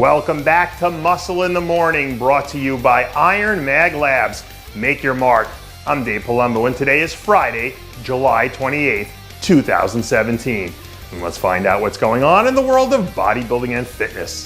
Welcome back to Muscle in the Morning, brought to you by IronMag Labs. Make your mark. I'm Dave Palumbo, and today is Friday, July 28th, 2017. And let's find out what's going on in the world of bodybuilding and fitness.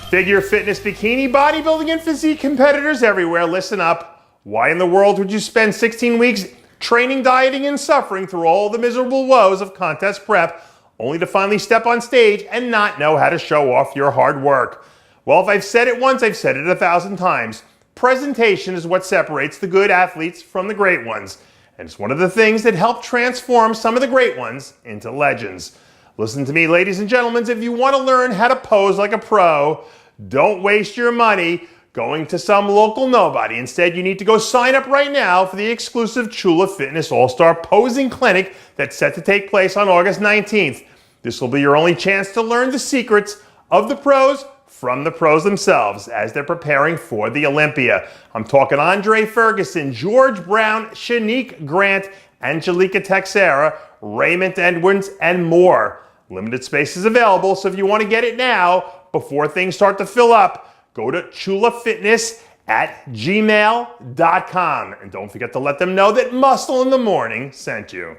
Figure fitness, bikini, bodybuilding, and physique competitors everywhere, listen up. Why in the world would you spend 16 weeks training, dieting, and suffering through all the miserable woes of contest prep, only to finally step on stage and not know how to show off your hard work? Well, if I've said it once, I've said it 1,000 times. Presentation is what separates the good athletes from the great ones. And it's one of the things that helped transform some of the great ones into legends. Listen to me, ladies and gentlemen, if you want to learn how to pose like a pro, don't waste your money going to some local nobody. Instead, you need to go sign up right now for the exclusive Chula Fitness All-Star Posing Clinic that's set to take place on August 19th. This will be your only chance to learn the secrets of the pros from the pros themselves as they're preparing for the Olympia. I'm talking Andre Ferguson, George Brown, Shanique Grant, Angelica Texera, Raymond Edwards, and more. Limited space is available, so if you want to get it now, before things start to fill up, go to chulafitness@gmail.com. And don't forget to let them know that Muscle in the Morning sent you.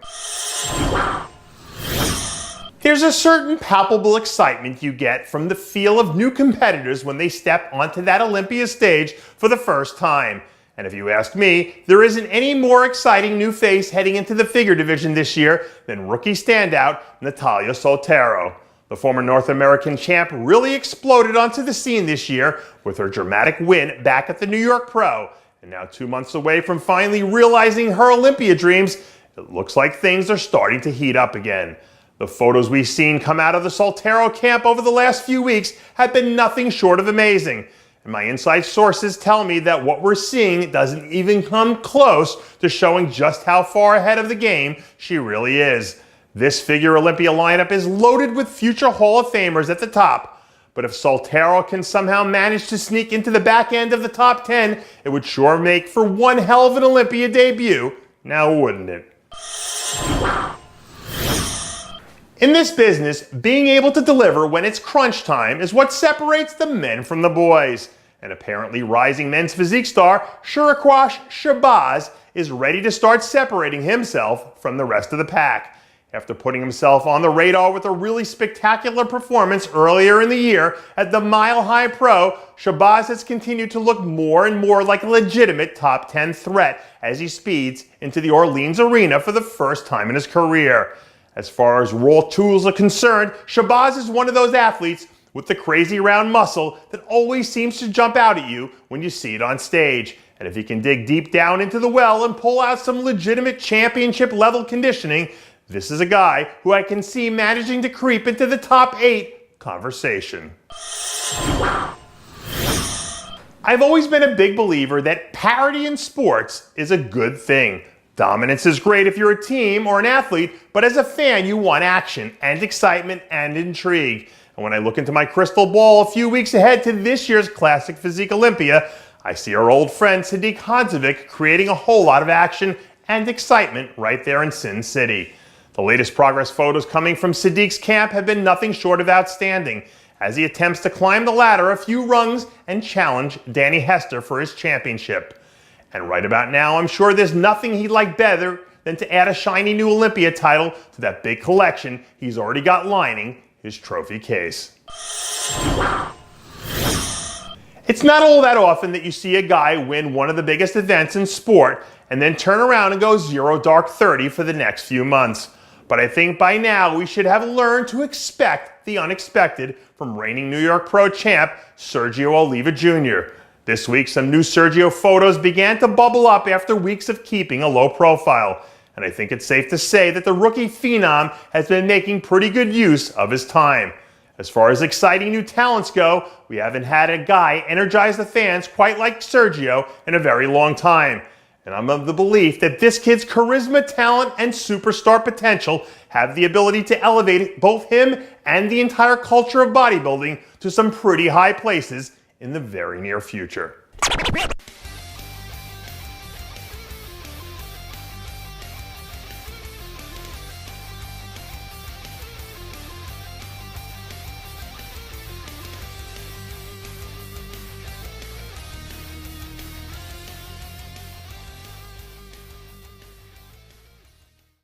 There's a certain palpable excitement you get from the feel of new competitors when they step onto that Olympia stage for the first time. And if you ask me, there isn't any more exciting new face heading into the figure division this year than rookie standout Natalia Soltero. The former North American champ really exploded onto the scene this year with her dramatic win back at the New York Pro. And now 2 months away from finally realizing her Olympia dreams, it looks like things are starting to heat up again. The photos we've seen come out of the Soltero camp over the last few weeks have been nothing short of amazing. And my inside sources tell me that what we're seeing doesn't even come close to showing just how far ahead of the game she really is. This figure Olympia lineup is loaded with future Hall of Famers at the top. But if Soltero can somehow manage to sneak into the back end of the top 10, it would sure make for one hell of an Olympia debut, now wouldn't it? In this business, being able to deliver when it's crunch time is what separates the men from the boys. And apparently rising men's physique star Suraqah Shabazz is ready to start separating himself from the rest of the pack. After putting himself on the radar with a really spectacular performance earlier in the year at the Mile High Pro, Shabazz has continued to look more and more like a legitimate top 10 threat as he speeds into the Orleans arena for the first time in his career. As far as raw tools are concerned, Shabazz is one of those athletes with the crazy round muscle that always seems to jump out at you when you see it on stage. And if he can dig deep down into the well and pull out some legitimate championship level conditioning, this is a guy who I can see managing to creep into the top 8 conversation. I've always been a big believer that parity in sports is a good thing. Dominance is great if you're a team or an athlete, but as a fan, you want action and excitement and intrigue. And when I look into my crystal ball a few weeks ahead to this year's Classic Physique Olympia, I see our old friend Sadik Hadzovic creating a whole lot of action and excitement right there in Sin City. The latest progress photos coming from Sadik's camp have been nothing short of outstanding as he attempts to climb the ladder a few rungs and challenge Danny Hester for his championship. And right about now, I'm sure there's nothing he'd like better than to add a shiny new Olympia title to that big collection he's already got lining his trophy case. It's not all that often that you see a guy win one of the biggest events in sport and then turn around and go 0 dark 30 for the next few months. But I think by now we should have learned to expect the unexpected from reigning New York Pro champ Sergio Oliva Jr. This week, some new Sergio photos began to bubble up after weeks of keeping a low profile. And I think it's safe to say that the rookie phenom has been making pretty good use of his time. As far as exciting new talents go, we haven't had a guy energize the fans quite like Sergio in a very long time. And I'm of the belief that this kid's charisma, talent, and superstar potential have the ability to elevate both him and the entire culture of bodybuilding to some pretty high places in the very near future.